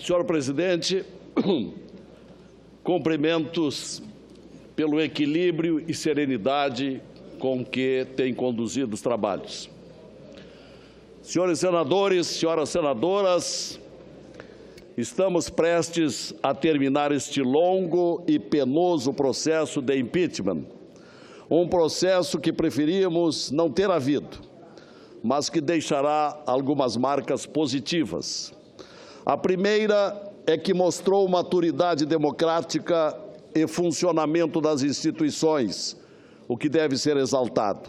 Senhor presidente, cumprimentos pelo equilíbrio e serenidade com que tem conduzido os trabalhos. Senhores senadores, senhoras senadoras, estamos prestes a terminar este longo e penoso processo de impeachment. Um processo que preferíamos não ter havido, mas que deixará algumas marcas positivas. A primeira é que mostrou maturidade democrática e funcionamento das instituições, o que deve ser exaltado.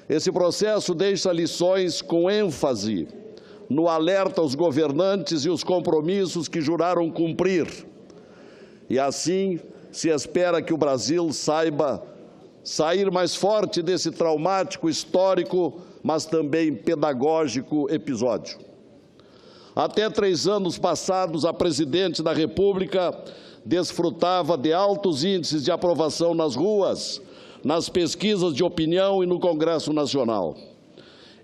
Esse processo deixa lições com ênfase no alerta aos governantes e os compromissos que juraram cumprir. E assim se espera que o Brasil saiba sair mais forte desse traumático, histórico, mas também pedagógico episódio. Até 3 anos passados, a presidente da República desfrutava de altos índices de aprovação nas ruas, nas pesquisas de opinião e no Congresso Nacional.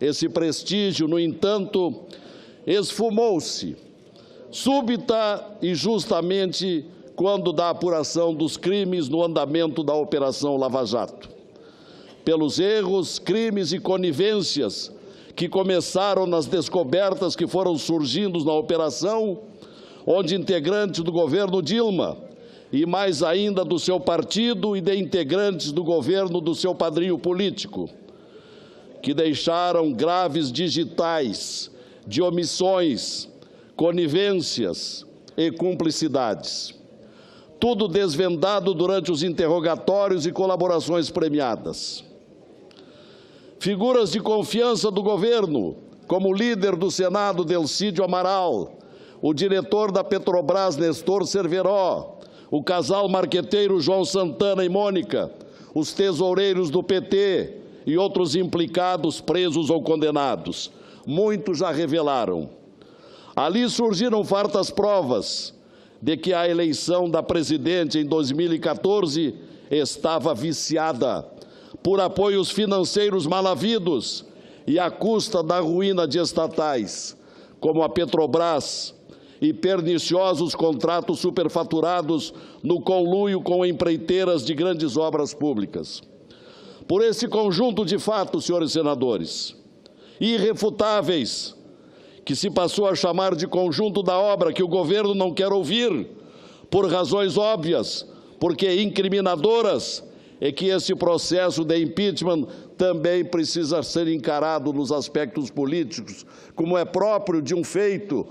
Esse prestígio, no entanto, esfumou-se, súbita e justamente quando da apuração dos crimes no andamento da Operação Lava Jato. Pelos erros, crimes e conivências que começaram nas descobertas que foram surgindo na operação, onde integrantes do governo Dilma e mais ainda do seu partido e de integrantes do governo do seu padrinho político, que deixaram graves digitais de omissões, conivências e cumplicidades. Tudo desvendado durante os interrogatórios e colaborações premiadas. Figuras de confiança do governo, como o líder do Senado, Delcídio Amaral, o diretor da Petrobras, Nestor Cerveró, o casal marqueteiro João Santana e Mônica, os tesoureiros do PT e outros implicados, presos ou condenados. Muitos já revelaram. Ali surgiram fartas provas de que a eleição da presidente em 2014 estava viciada por apoios financeiros mal havidos e à custa da ruína de estatais, como a Petrobras, e perniciosos contratos superfaturados no conluio com empreiteiras de grandes obras públicas. Por esse conjunto de fatos, senhores senadores, irrefutáveis, que se passou a chamar de conjunto da obra, que o governo não quer ouvir, por razões óbvias, porque incriminadoras, é que esse processo de impeachment também precisa ser encarado nos aspectos políticos, como é próprio de um feito,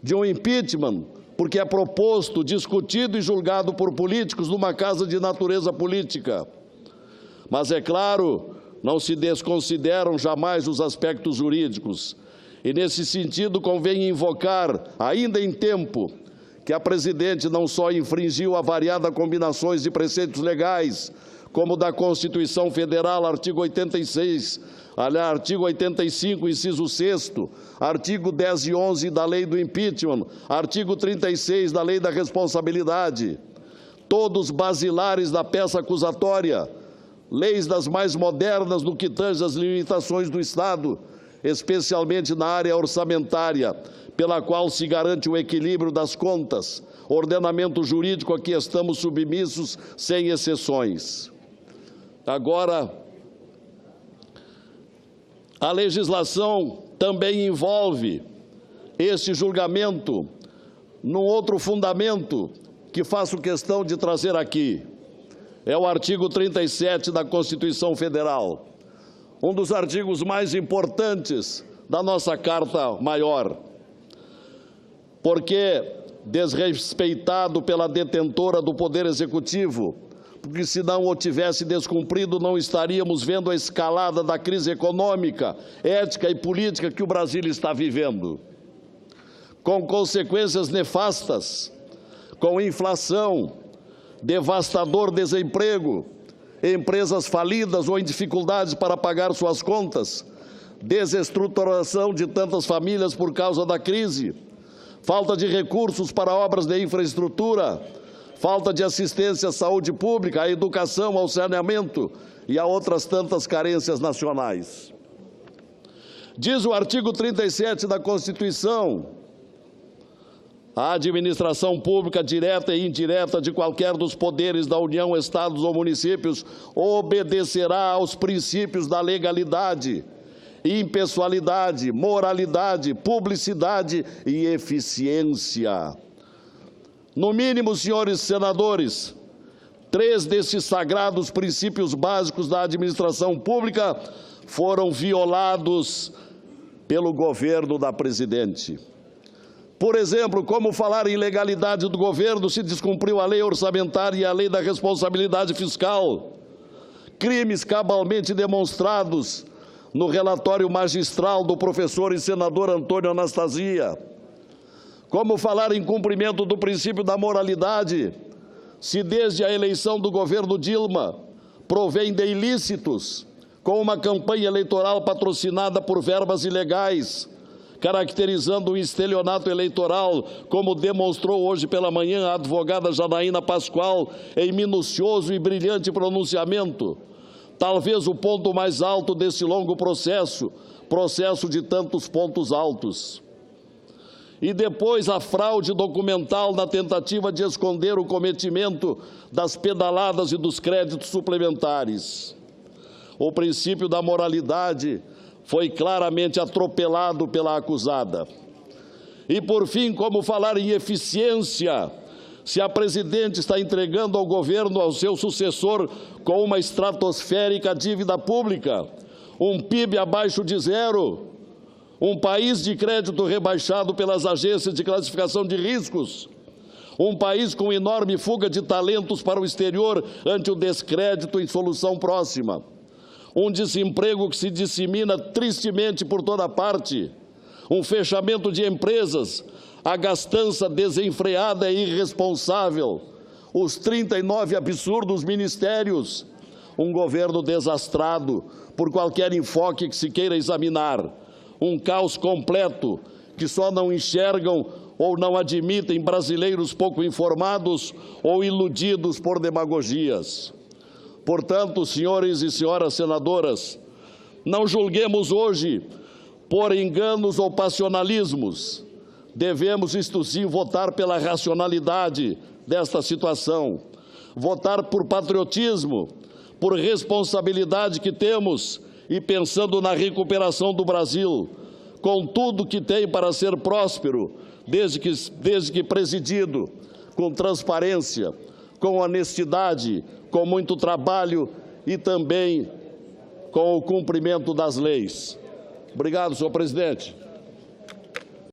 de um impeachment, porque é proposto, discutido e julgado por políticos numa casa de natureza política. Mas, é claro, não se desconsideram jamais os aspectos jurídicos. E, nesse sentido, convém invocar, ainda em tempo, que a presidente não só infringiu a variada combinações de preceitos legais, como da Constituição Federal, artigo 86, artigo 85, inciso 6º, artigo 10 e 11 da Lei do Impeachment, artigo 36 da Lei da Responsabilidade, todos basilares da peça acusatória, leis das mais modernas no que tange às limitações do Estado, especialmente na área orçamentária, pela qual se garante o equilíbrio das contas, ordenamento jurídico a que estamos submissos sem exceções. Agora, a legislação também envolve este julgamento num outro fundamento que faço questão de trazer aqui. É o artigo 37 da Constituição Federal, um dos artigos mais importantes da nossa Carta Maior, porque desrespeitado pela detentora do Poder Executivo, porque se não o tivesse descumprido, não estaríamos vendo a escalada da crise econômica, ética e política que o Brasil está vivendo, com consequências nefastas, com inflação, devastador desemprego, empresas falidas ou em dificuldades para pagar suas contas, desestruturação de tantas famílias por causa da crise, falta de recursos para obras de infraestrutura, falta de assistência à saúde pública, à educação, ao saneamento e a outras tantas carências nacionais. Diz o artigo 37 da Constituição, A administração pública, direta e indireta, de qualquer dos poderes da União, estados ou municípios, obedecerá aos princípios da legalidade, impessoalidade, moralidade, publicidade e eficiência. No mínimo, senhores senadores, 3 desses sagrados princípios básicos da administração pública foram violados pelo governo da presidente. Por exemplo, como falar em legalidade do governo se descumpriu a lei orçamentária e a lei da responsabilidade fiscal? Crimes cabalmente demonstrados no relatório magistral do professor e senador Antônio Anastasia. Como falar em cumprimento do princípio da moralidade se desde a eleição do governo Dilma provém de ilícitos, com uma campanha eleitoral patrocinada por verbas ilegais, caracterizando o estelionato eleitoral, como demonstrou hoje pela manhã a advogada Janaína Pascoal em minucioso e brilhante pronunciamento. Talvez o ponto mais alto desse longo processo de tantos pontos altos. E depois a fraude documental na tentativa de esconder o cometimento das pedaladas e dos créditos suplementares. O princípio da moralidade foi claramente atropelado pela acusada. E, por fim, como falar em eficiência, se a presidente está entregando ao governo, ao seu sucessor, com uma estratosférica dívida pública, um PIB abaixo de zero, um país de crédito rebaixado pelas agências de classificação de riscos, um país com enorme fuga de talentos para o exterior ante o descrédito em solução próxima, um desemprego que se dissemina tristemente por toda parte, um fechamento de empresas, a gastança desenfreada e irresponsável, os 39 absurdos ministérios, um governo desastrado por qualquer enfoque que se queira examinar, um caos completo que só não enxergam ou não admitem brasileiros pouco informados ou iludidos por demagogias. Portanto, senhores e senhoras senadoras, não julguemos hoje por enganos ou passionalismos. Devemos, isto sim, votar pela racionalidade desta situação, votar por patriotismo, por responsabilidade que temos e pensando na recuperação do Brasil, com tudo que tem para ser próspero, desde que presidido, com transparência, com honestidade, com muito trabalho e também com o cumprimento das leis. Obrigado, senhor presidente.